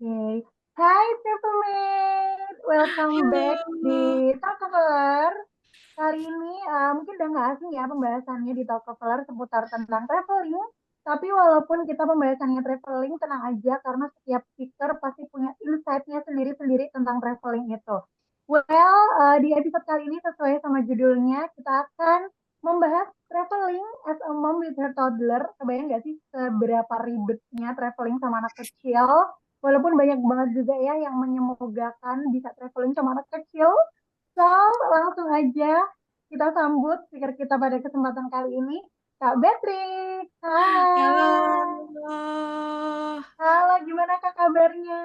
Oke. Hai Peppermint, welcome back Halo. di Talkover. Kali ini mungkin udah nggak asing ya pembahasannya di Talkover seputar tentang traveling. Tapi walaupun kita pembahasannya traveling, tenang aja karena setiap speaker pasti punya insight-nya sendiri-sendiri tentang traveling itu. Well, di episode kali ini sesuai sama judulnya, kita akan membahas traveling as a mom with her toddler. Kebayang nggak sih seberapa ribetnya traveling sama anak kecil? Walaupun banyak banget juga ya yang menyemogakan bisa traveling sama anak kecil. So, langsung aja kita sambut speaker kita pada kesempatan kali ini, Kak Beatrix. Hai. Halo. Halo, gimana Kak kabarnya?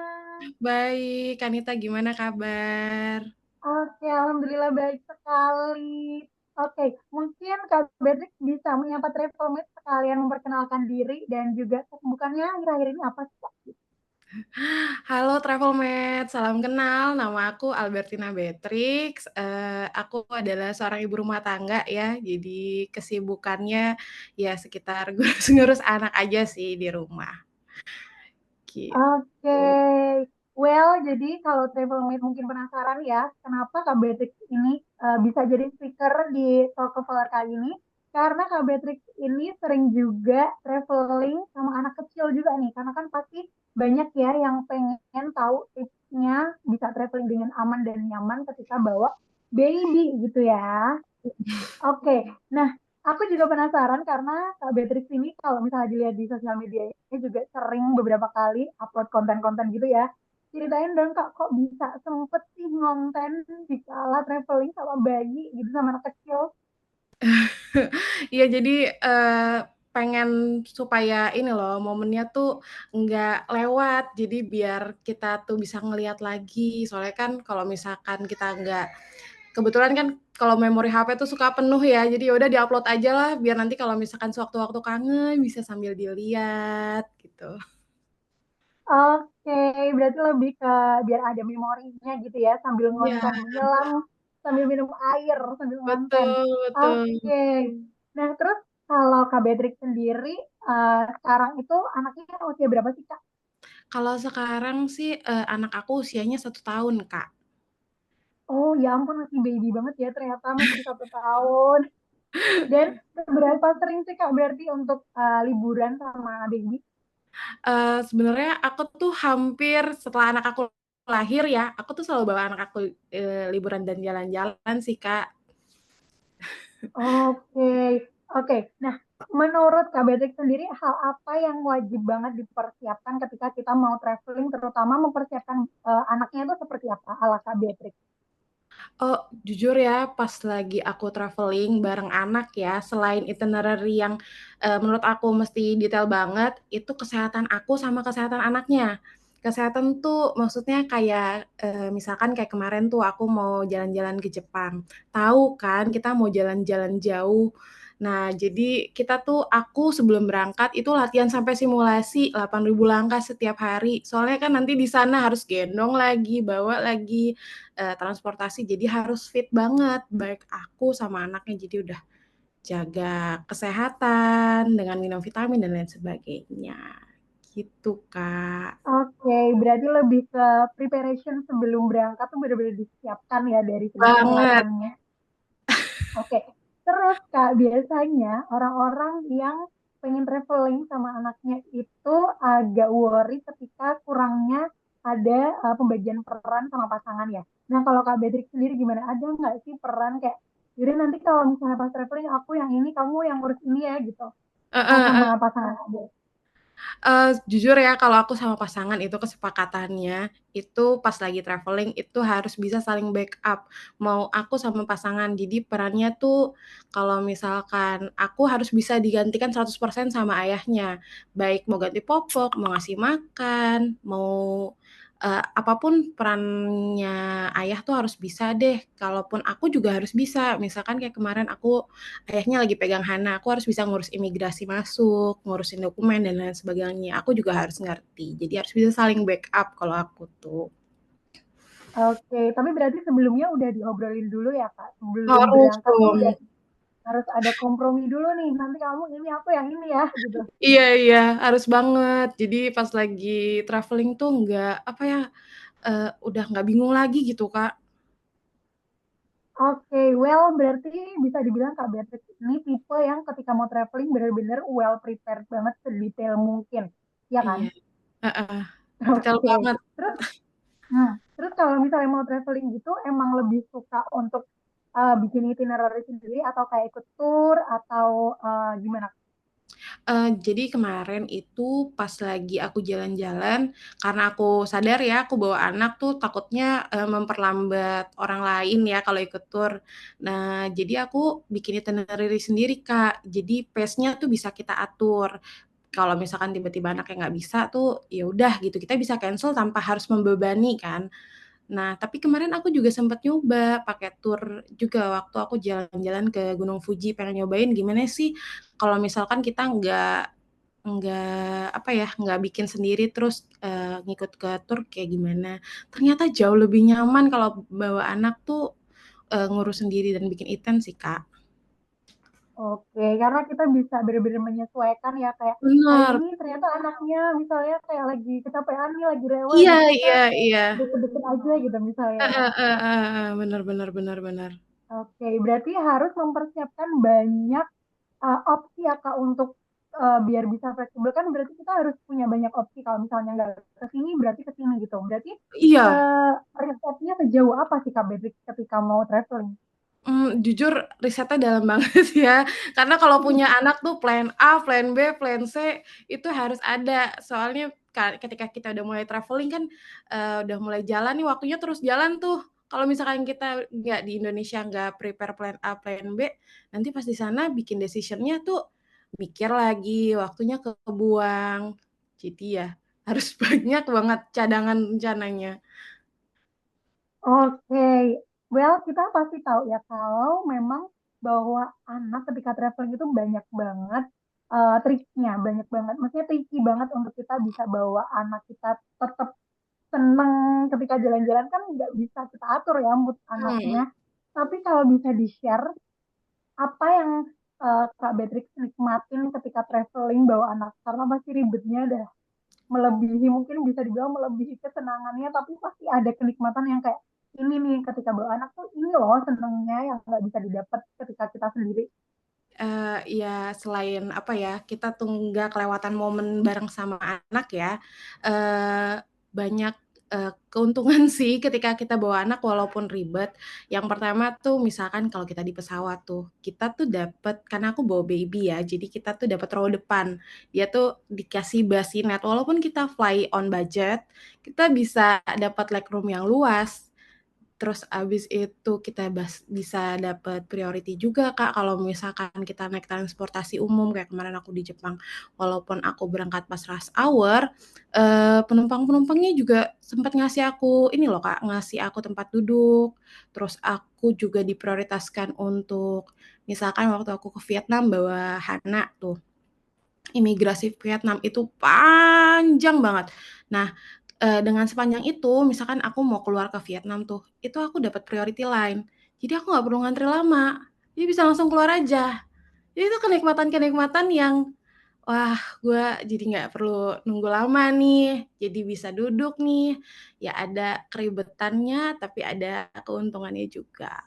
Baik, Kanita gimana kabar? Oke, Alhamdulillah baik sekali. Oke, mungkin Kak Beatrix bisa menyapa Travelmate sekalian memperkenalkan diri dan juga kesibukannya akhir-akhir ini apa sih, Kak? Halo Travelmate, salam kenal. Nama aku Albertina Beatrix. Aku adalah seorang ibu rumah tangga ya. Jadi kesibukannya ya sekitar ngurus-ngurus anak aja sih di rumah. Oke, Gitu. well, jadi kalau Travelmate mungkin penasaran ya, kenapa Kak Beatrix ini bisa jadi speaker di Talkover kali ini? Karena Kak Beatrix ini sering juga traveling sama anak kecil juga nih, karena kan pasti banyak ya yang pengen tahu tipsnya bisa traveling dengan aman dan nyaman ketika bawa baby gitu ya. Oke, nah aku juga penasaran karena Kak Beatrix ini kalau misalnya dilihat di sosial media ini juga sering beberapa kali upload konten-konten gitu ya. Ceritain dong Kak, kok bisa sempet sih ngonten di kala traveling sama bayi gitu sama anak kecil? Iya jadi, pengen supaya ini loh, momennya tuh nggak lewat, jadi biar kita tuh bisa ngelihat lagi. Soalnya kan kalau misalkan kita nggak kebetulan kan kalau memori HP tuh suka penuh ya, jadi ya udah di-upload aja lah, biar nanti kalau misalkan sewaktu-waktu kangen bisa sambil dilihat, gitu. Oke, berarti lebih ke biar ada memorinya gitu ya sambil Iya, ngonten menyelam, sambil minum air, sambil ngonten. betul betul. Oke, nah terus kalau Kak Beatrix sendiri sekarang itu anaknya usia berapa sih Kak? Kalau sekarang sih, anak aku usianya 1 tahun, Kak. Oh ya ampun masih baby banget ya ternyata masih 1 tahun. Dan seberapa sering sih Kak berarti untuk liburan sama baby? Sebenarnya aku tuh hampir setelah anak aku lahir ya, aku tuh selalu bawa anak aku, liburan dan jalan-jalan sih, Kak. Oke, oke. Nah, menurut Kak Beatrix sendiri hal apa yang wajib banget dipersiapkan ketika kita mau traveling, terutama mempersiapkan anaknya itu seperti apa ala Kak Beatrix? Oh, jujur ya, pas lagi aku traveling bareng anak ya, selain itinerary yang, menurut aku mesti detail banget, itu kesehatan aku sama kesehatan anaknya. Kesehatan tuh maksudnya kayak, misalkan kayak kemarin tuh aku mau jalan-jalan ke Jepang, tahu kan kita mau jalan-jalan jauh. Nah, jadi kita tuh aku sebelum berangkat itu latihan sampai simulasi 8.000 langkah setiap hari. Soalnya kan nanti di sana harus gendong lagi, bawa lagi, transportasi, jadi harus fit banget, baik aku sama anaknya. Jadi udah jaga kesehatan dengan minum vitamin dan lain sebagainya, gitu, Kak. Oke, berarti lebih ke preparation sebelum berangkat tuh benar-benar disiapkan ya dari segi Banget. kesehatannya. Oke, terus Kak, biasanya orang-orang yang pengen traveling sama anaknya itu agak worry ketika kurangnya ada pembagian peran sama pasangan ya. Nah, kalau Kak Beatrix sendiri gimana? Ada nggak sih peran kayak, jadi nanti kalau misalnya pas traveling aku yang ini, kamu yang ngurus ini ya gitu. Heeh Sama heeh. pasangan aja. Jujur ya kalau aku sama pasangan itu kesepakatannya, itu pas lagi traveling itu harus bisa saling backup, mau aku sama pasangan. Jadi perannya tuh kalau misalkan aku harus bisa digantikan 100% sama ayahnya, baik mau ganti popok, mau ngasih makan, mau, apa perannya ayah tuh harus bisa deh, kalaupun aku juga harus bisa. Misalkan kayak kemarin ayahnya lagi pegang Hana, aku harus bisa ngurus imigrasi masuk, ngurusin dokumen dan lain sebagainya. Aku juga harus ngerti. Jadi harus bisa saling backup kalau aku tuh. Oke, tapi berarti sebelumnya udah diobrolin dulu ya Kak? Sebelum Harus berangkat tuh dong. udah. harus ada kompromi dulu nih. Nanti kamu ini, aku yang ini ya, gitu. Iya iya, harus banget. Jadi pas lagi traveling tuh nggak, apa ya, udah nggak bingung lagi gitu, Kak. Oke, well berarti bisa dibilang Kak Beatrix ini tipe yang ketika mau traveling benar-benar well prepared banget sedetail mungkin, ya kan? Iya, heeh, detail Oke, banget. terus, terus kalau misalnya mau traveling gitu, emang lebih suka untuk bikin itinerary sendiri atau kayak ikut tour atau gimana? Jadi kemarin itu pas lagi aku jalan-jalan, karena aku sadar ya, aku bawa anak tuh takutnya, memperlambat orang lain ya kalau ikut tur. Nah, jadi aku bikin itinerary sendiri, Kak. Jadi pace-nya tuh bisa kita atur. Kalau misalkan tiba-tiba anaknya nggak bisa tuh, ya udah gitu, kita bisa cancel tanpa harus membebani kan. Nah, tapi kemarin aku juga sempat nyoba pakai tour juga waktu aku jalan-jalan ke Gunung Fuji, pengen nyobain gimana sih kalau misalkan kita apa ya, nggak bikin sendiri terus, ngikut ke tour kayak gimana. Ternyata jauh lebih nyaman kalau bawa anak tuh, ngurus sendiri dan bikin iten sih, Kak. Oke, karena kita bisa benar-benar menyesuaikan ya kayak hari Bener. ini ternyata anaknya misalnya kayak lagi kecapean nih, lagi rewel Iya gitu kita iya iya. deket-deket aja gitu misalnya ya. Heeh heeh heeh, bener bener bener bener. Oke, berarti harus mempersiapkan banyak opsi ya Kak untuk biar bisa fleksibel kan berarti kita harus punya banyak opsi kalau misalnya nggak ke sini berarti ke sini gitu. Berarti Iya. risetnya sejauh apa sih Kak Beatrix ketika mau traveling? Jujur risetnya dalam banget ya, karena kalau punya anak tuh plan A, plan B, plan C itu harus ada. Soalnya ketika kita udah mulai traveling kan, udah mulai jalan nih, waktunya terus jalan tuh. Kalau misalkan kita nggak di Indonesia nggak prepare plan A, plan B, nanti pas di sana bikin decision-nya tuh mikir lagi, waktunya kebuang. Jadi ya harus banyak banget cadangan rencananya. Oke, well kita pasti tahu ya kalau memang bahwa anak ketika traveling itu banyak banget triknya, banyak banget. Maksudnya tricky banget untuk kita bisa bawa anak kita tetap seneng ketika jalan-jalan kan nggak bisa kita atur ya mood Mhm. anaknya. Tapi kalau bisa di-share apa yang Kak Beatrix nikmatin ketika traveling bawa anak karena pasti ribetnya udah melebihi mungkin bisa dibilang melebihi kesenangannya tapi pasti ada kenikmatan yang kayak ini nih ketika bawa anak tuh ini loh senengnya yang nggak bisa didapat ketika kita sendiri. Ya selain apa ya, kita tuh nggak kelewatan momen bareng sama anak ya, banyak, keuntungan sih ketika kita bawa anak walaupun ribet. Yang pertama tuh misalkan kalau kita di pesawat tuh, kita tuh dapet karena aku bawa baby ya, jadi kita tuh dapat row depan. Dia tuh dikasih bassinet, walaupun kita fly on budget, kita bisa dapat legroom yang luas. Terus abis itu kita bisa dapat priority juga Kak, kalau misalkan kita naik transportasi umum kayak kemarin aku di Jepang. Walaupun aku berangkat pas rush hour, penumpang-penumpangnya juga sempat ngasih aku ini loh Kak, ngasih aku tempat duduk, terus aku juga diprioritaskan untuk misalkan waktu aku ke Vietnam bawa Hana tuh, imigrasi Vietnam itu panjang banget. Nah, dengan sepanjang itu, misalkan aku mau keluar ke Vietnam tuh, itu aku dapat priority line. Jadi aku nggak perlu ngantri lama, jadi bisa langsung keluar aja. Jadi itu kenikmatan-kenikmatan yang, wah gue jadi nggak perlu nunggu lama nih, jadi bisa duduk nih. Ya ada keribetannya, tapi ada keuntungannya juga.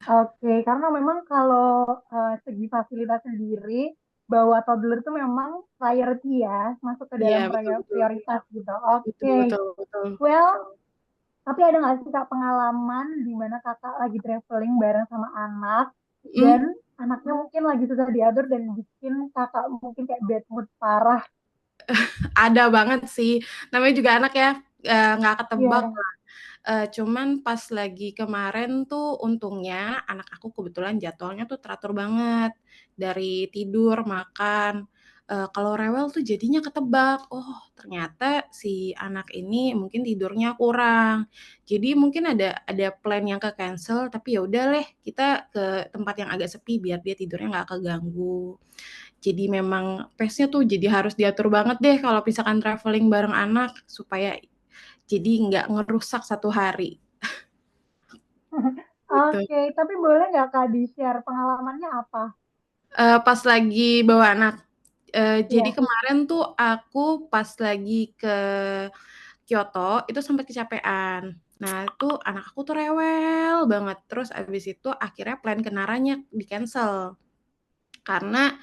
Oke, karena memang kalau segi fasilitas sendiri bawa toddler itu memang priority ya masuk ke Iya dalam betul betul. prioritas gitu. Betul Oke, betul betul. well tapi ada nggak sih Kak pengalaman di mana Kakak lagi traveling bareng sama anak dan Mhm, anaknya mungkin lagi susah diatur dan bikin Kakak mungkin kayak bad mood parah. ada banget sih, namanya juga anak ya, nggak ketebak. Iya. Cuman pas lagi kemarin tuh untungnya anak aku kebetulan jadwalnya tuh teratur banget, dari tidur, makan, kalau rewel tuh jadinya ketebak, oh ternyata si anak ini mungkin tidurnya kurang. Jadi mungkin ada plan yang ke-cancel, tapi ya udah deh kita ke tempat yang agak sepi biar dia tidurnya nggak keganggu. Jadi memang pace-nya tuh jadi harus diatur banget deh kalau misalkan traveling bareng anak, supaya jadi nggak ngerusak satu hari. gitu. Oke, tapi boleh nggak Kak di-share pengalamannya apa? Pas lagi bawa anak, jadi Iya. kemarin tuh aku pas lagi ke Kyoto itu sempat kecapean. Nah, itu anak aku tuh rewel banget. Terus abis itu akhirnya plan ke Naranya di-cancel. Karena,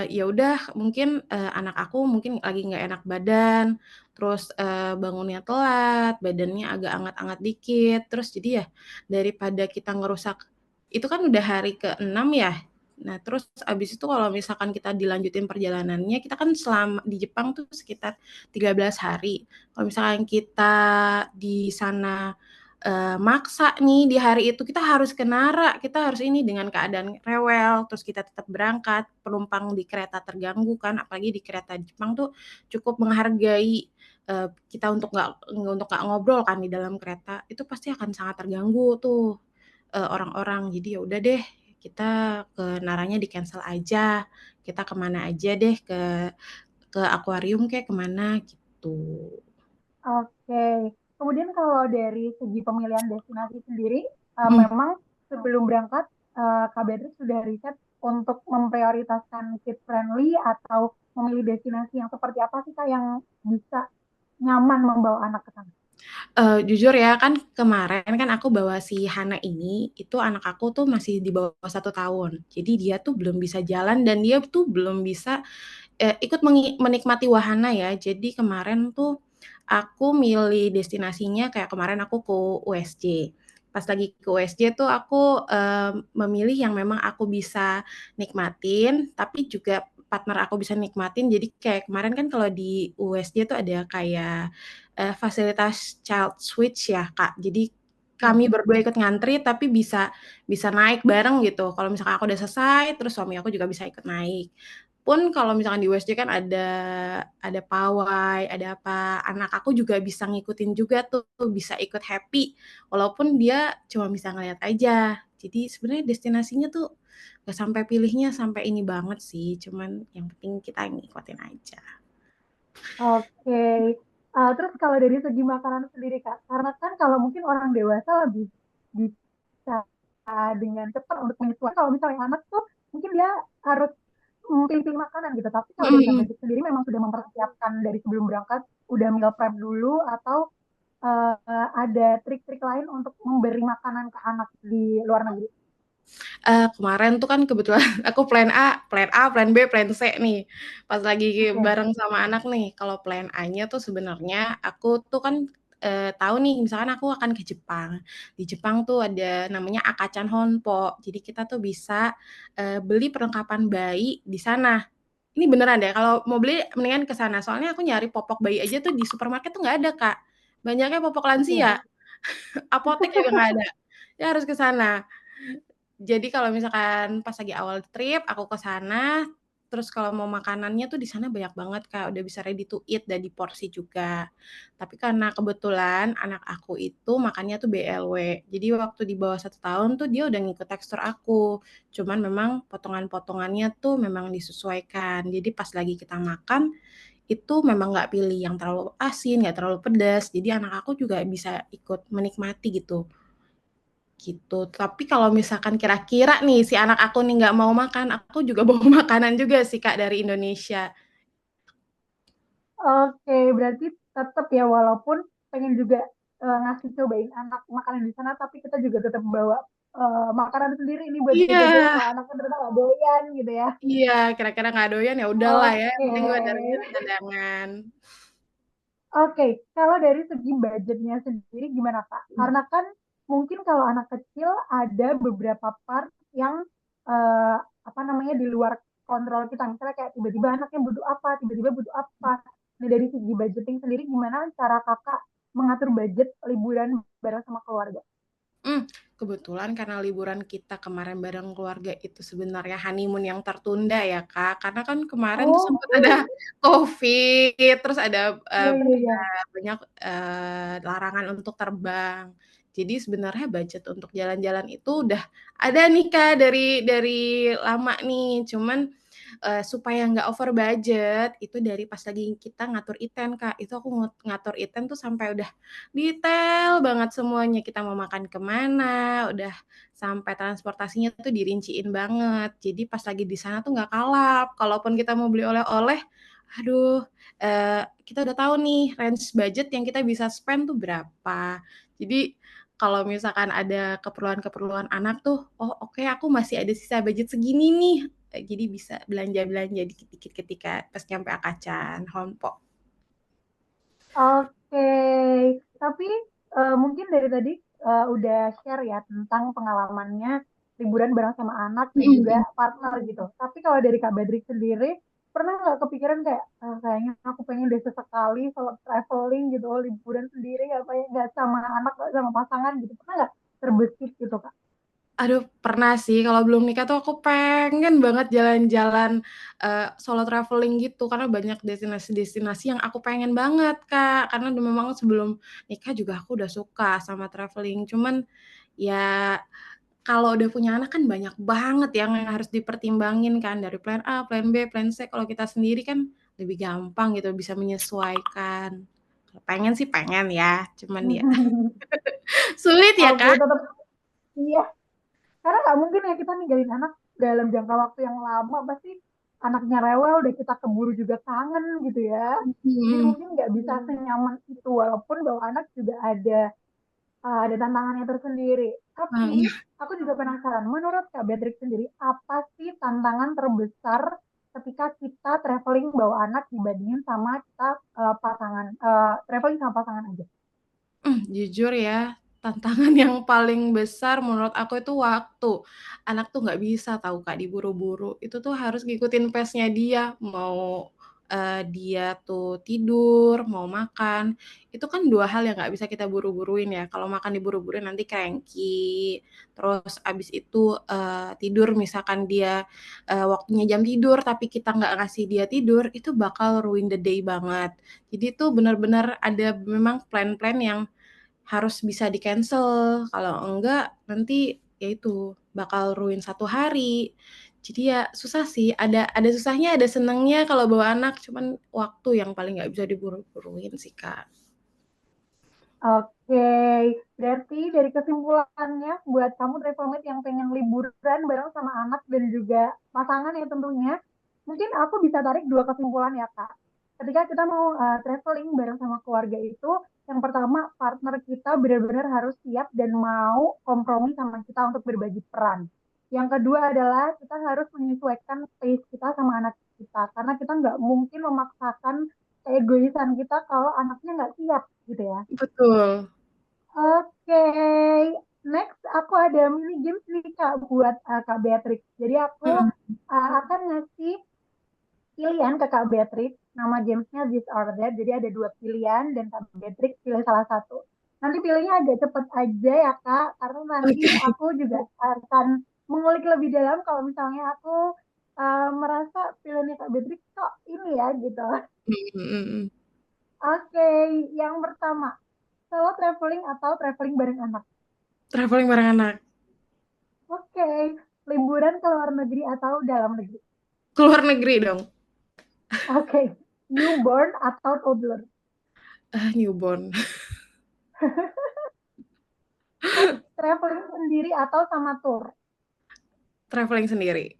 ya udah mungkin, anak aku mungkin lagi nggak enak badan, terus, bangunnya telat, badannya agak anget-anget dikit, terus jadi ya daripada kita ngerusak itu kan udah hari ke-6 ya. Nah, terus abis itu kalau misalkan kita dilanjutin perjalanannya, kita kan di Jepang tuh sekitar 13 hari. Kalau misalkan kita di sana maksa nih di hari itu kita harus ke Nara, kita harus ini dengan keadaan rewel, terus kita tetap berangkat, penumpang di kereta terganggu kan, apalagi di kereta Jepang tuh cukup menghargai kita untuk nggak ngobrol kan di dalam kereta, itu pasti akan sangat terganggu tuh orang-orang. Jadi ya udah deh, kita ke Naranya di-cancel aja, kita kemana aja deh, ke akuarium kayak kemana gitu. Oke. Kemudian kalau dari segi pemilihan destinasi sendiri, Mhm. memang sebelum berangkat, Kak Beatrice sudah riset untuk memprioritaskan kid friendly atau memilih destinasi yang seperti apa sih Kak yang bisa nyaman membawa anak ke sana? Jujur ya, kan kemarin kan aku bawa si Hana ini, itu anak aku tuh masih di bawah 1 tahun. Jadi dia tuh belum bisa jalan dan dia tuh belum bisa, ikut menikmati wahana ya. Jadi kemarin tuh aku milih destinasinya kayak kemarin aku ke USJ. Pas lagi ke USJ tuh aku, memilih yang memang aku bisa nikmatin, tapi juga partner aku bisa nikmatin. Jadi kayak kemarin kan kalau di USJ tuh ada kayak fasilitas child switch ya, Kak. Jadi Ya. kami berdua ikut ngantri tapi bisa bisa naik bareng gitu. Kalau misalkan aku udah selesai, terus suami aku juga bisa ikut naik. Pun kalau misalkan di USJ kan ada pawai, ada apa, anak aku juga bisa ngikutin juga tuh, bisa ikut happy walaupun dia cuma bisa ngeliat aja. Jadi sebenarnya destinasinya tuh nggak sampai pilihnya sampai ini banget sih, cuman yang penting kita ngikutin aja. Oke. Terus kalau dari segi makanan sendiri Kak, karena kan kalau mungkin orang dewasa lebih bisa dengan cepat untuk menyesuaikan. Kalau misalnya anak tuh mungkin dia harus pilih-pilih makanan gitu. Tapi kalau dari Kak Mhm. Beatrice sendiri memang sudah mempersiapkan dari sebelum berangkat, udah meal prep dulu atau ada trik-trik lain untuk memberi makanan ke anak di luar negeri? Kemarin tuh kan kebetulan aku plan A, plan B, plan C nih, pas lagi Oke. bareng sama anak nih. Kalau plan A-nya tuh sebenarnya aku tuh kan, tahu nih misalkan aku akan ke Jepang. Di Jepang tuh ada namanya Akachan Honpo. Jadi kita tuh bisa, beli perlengkapan bayi di sana. Ini beneran deh, kalau mau beli mendingan ke sana, soalnya aku nyari popok bayi aja tuh di supermarket tuh nggak ada, Kak. Banyaknya popok Oke. lansia, apotek juga nggak ada. Ya harus ke sana. Jadi kalau misalkan pas lagi awal trip, aku ke sana, terus kalau mau makanannya tuh di sana banyak banget, Kak, udah bisa ready to eat dan diporsi juga. Tapi karena kebetulan anak aku itu makannya tuh BLW, jadi waktu di bawah 1 tahun tuh dia udah ngikut tekstur aku, cuman memang potongan-potongannya tuh memang disesuaikan. Jadi pas lagi kita makan, itu memang nggak pilih yang terlalu asin, nggak terlalu pedas, jadi anak aku juga bisa ikut menikmati gitu. Gitu. Tapi kalau misalkan kira-kira nih si anak aku nih nggak mau makan, aku juga bawa makanan juga sih Kak dari Indonesia. Oke, berarti tetap ya walaupun pengen juga ngasih cobain anak makanan di sana, tapi kita juga tetap bawa makanan sendiri ini buat Iya, jaga-jaga kalau anaknya ternyata nggak doyan gitu ya. iya, kira-kira nggak doyan ya udahlah ya, yang Oke. penting gue ada cadangan. Oke, kalau dari segi budgetnya sendiri gimana Kak? Mhm. Karena kan mungkin kalau anak kecil ada beberapa part yang eh, apa namanya di luar kontrol kita. Misalnya kayak tiba-tiba anaknya butuh apa, tiba-tiba butuh apa. Nah dari segi budgeting sendiri gimana cara Kakak mengatur budget liburan bareng sama keluarga? Kebetulan karena liburan kita kemarin bareng keluarga itu sebenarnya honeymoon yang tertunda ya Kak, karena kan kemarin tuh Oh, sempet ada Covid, terus ada, iya iya iya. banyak, larangan untuk terbang. Jadi sebenarnya budget untuk jalan-jalan itu udah ada nih Kak dari lama nih, cuman supaya nggak over budget, itu dari pas lagi kita ngatur iten, Kak. Itu aku ngatur iten tuh sampai udah detail banget semuanya, kita mau makan kemana, udah sampai transportasinya tuh dirinciin banget. Jadi pas lagi di sana tuh nggak kalap, kalaupun kita mau beli oleh-oleh, aduh, kita udah tahu nih range budget yang kita bisa spend tuh berapa. Jadi kalau misalkan ada keperluan-keperluan anak tuh, oh oke aku masih ada sisa budget segini nih, jadi bisa belanja-belanja dikit-dikit ketika pas nyampe Akacan, Honpo. Oke, tapi mungkin dari tadi udah share ya tentang pengalamannya liburan bareng sama anak dan juga partner gitu. Tapi kalau dari Kak Badrik sendiri, pernah nggak kepikiran kayak kayaknya aku pengen deh sesekali kalau traveling gitu, liburan sendiri nggak pengen nggak sama anak nggak sama pasangan gitu. Pernah nggak terbesit gitu Kak? Aduh, pernah sih. Kalau belum nikah tuh aku pengen banget jalan-jalan solo traveling gitu, karena banyak destinasi-destinasi yang aku pengen banget, Kak. Karena memang sebelum nikah juga aku udah suka sama traveling. Cuman ya kalau udah punya anak kan banyak banget yang harus dipertimbangin kan, dari plan A, plan B, plan C. Kalau kita sendiri kan lebih gampang gitu, bisa menyesuaikan. Pengen sih pengen ya, cuman ya sulit ya, Oke, Kak. tetap iya. Karena nggak mungkin ya kita ninggalin anak dalam jangka waktu yang lama, pasti anaknya rewel, udah kita keburu juga kangen gitu ya. Jadi Mhm. mungkin nggak bisa senyaman itu, walaupun bawa anak juga ada tantangannya tersendiri. Tapi Nah, aku juga penasaran, menurut Kak Beatrix sendiri, apa sih tantangan terbesar ketika kita traveling bawa anak dibandingin sama kita traveling sama pasangan aja? Jujur ya, tantangan yang paling besar menurut aku itu waktu. Anak tuh nggak bisa tahu Kak diburu-buru, itu tuh harus ngikutin pace-nya dia, mau, dia tuh tidur, mau makan, itu kan 2 hal yang nggak bisa kita buru-buruin ya, kalau makan diburu-buruin nanti cranky, terus abis itu, tidur misalkan dia, waktunya jam tidur tapi kita nggak ngasih dia tidur, itu bakal ruin the day banget. Jadi itu benar-benar ada memang plan-plan yang harus bisa di-cancel, kalau enggak nanti ya itu, bakal ruin satu hari. Jadi ya susah sih, ada susahnya, ada senengnya kalau bawa anak, cuman waktu yang paling nggak bisa diburu-buruin sih, Kak. Oke, berarti dari kesimpulannya buat kamu travelmate yang pengen liburan bareng sama anak dan juga pasangan ya tentunya, mungkin aku bisa tarik dua kesimpulan ya Kak. Ketika kita mau traveling bareng sama keluarga itu, yang pertama partner kita benar-benar harus siap dan mau kompromi sama kita untuk berbagi peran. Yang kedua adalah kita harus menyesuaikan pace kita sama anak kita, karena kita nggak mungkin memaksakan keegoisan kita kalau anaknya nggak siap gitu ya. Betul. Oke, next aku ada mini games nih Kak buat Kak Beatrix. Jadi aku Mhm. akan ngasih pilihan ke Kak Beatrix. Nama gamesnya This or That. Jadi ada dua pilihan dan Kak Beatrix pilih salah satu. Nanti pilihnya agak cepet aja ya Kak, karena nanti Oke. aku juga akan mengulik lebih dalam kalau misalnya aku merasa pilihannya Kak Beatrix kok ini ya gitu. Mhm mhm. Oke, yang pertama, solo traveling atau traveling bareng anak? Traveling bareng anak. Oke, liburan ke luar negeri atau dalam negeri? Ke luar negeri dong. Oke, newborn atau toddler? Newborn. Next, traveling sendiri atau sama tour? Traveling sendiri.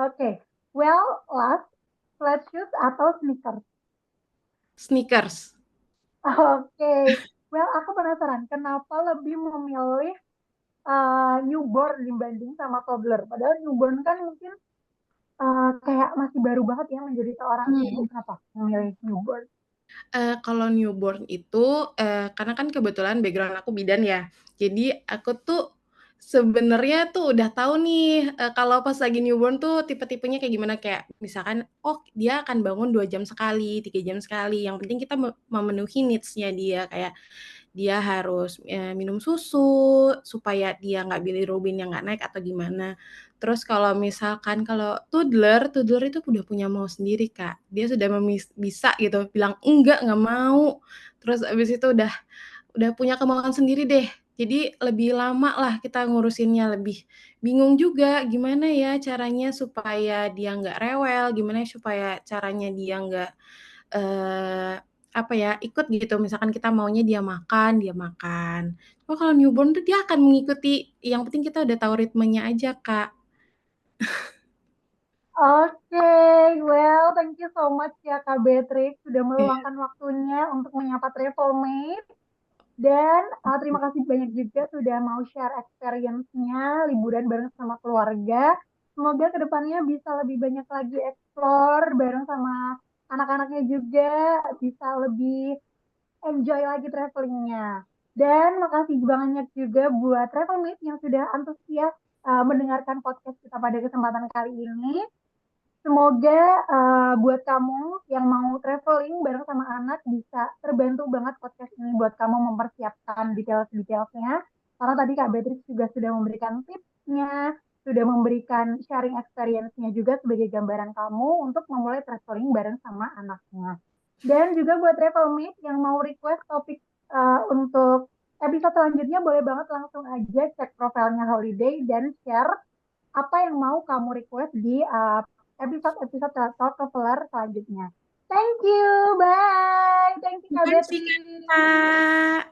Oke, well, last, flat shoes atau sneakers? Sneakers. Oke, well, aku penasaran, kenapa lebih memilih newborn dibanding sama toddler? Padahal newborn kan mungkin kayak masih baru banget ya menjadi seorang ibu. Mhm. Kenapa memilih newborn? Kalau newborn itu, karena kan kebetulan background aku bidan ya, jadi aku tuh sebenarnya tuh udah tahu nih, kalau pas lagi newborn tuh tipe-tipenya kayak gimana, kayak misalkan, oh dia akan bangun 2 jam sekali, 3 jam sekali, yang penting kita memenuhi needs-nya dia, kayak dia harus, minum susu, supaya dia nggak bilirubinnya nggak naik atau gimana. Terus kalau misalkan kalau toddler, toddler itu udah punya mau sendiri, Kak. Dia sudah bisa gitu bilang, "Enggak, nggak mau." Terus abis itu udah punya kemauan sendiri deh. Jadi lebih lama lah kita ngurusinnya, lebih bingung juga gimana ya caranya supaya dia nggak rewel, gimana supaya caranya dia nggak, apa ya, ikut gitu. Misalkan kita maunya dia makan, dia makan. Oh kalau newborn tuh dia akan mengikuti, yang penting kita udah tahu ritmenya aja, Kak. Oke, well, thank you so much ya Kak Beatrix sudah Iya. meluangkan waktunya untuk menyapa Travelmate. Dan terima kasih banyak juga sudah mau share experience-nya liburan bareng sama keluarga. Semoga kedepannya bisa lebih banyak lagi explore bareng sama anak-anaknya juga, bisa lebih enjoy lagi travelingnya. Dan makasih banyak juga buat Travelmate yang sudah antusias mendengarkan podcast kita pada kesempatan kali ini. Semoga buat kamu yang mau traveling bareng sama anak bisa terbantu banget podcast ini buat kamu mempersiapkan detail-detailnya. Karena tadi Kak Beatrix juga sudah memberikan tipsnya, sudah memberikan sharing experience-nya juga sebagai gambaran kamu untuk memulai traveling bareng sama anaknya. Dan juga buat Travelmate yang mau request topik untuk episode selanjutnya boleh banget langsung aja cek profilnya Holiday dan share apa yang mau kamu request di episode-episode Talk Traveler selanjutnya. Thank you, bye. Thank you Kak Makasih, Beatrice. Kak.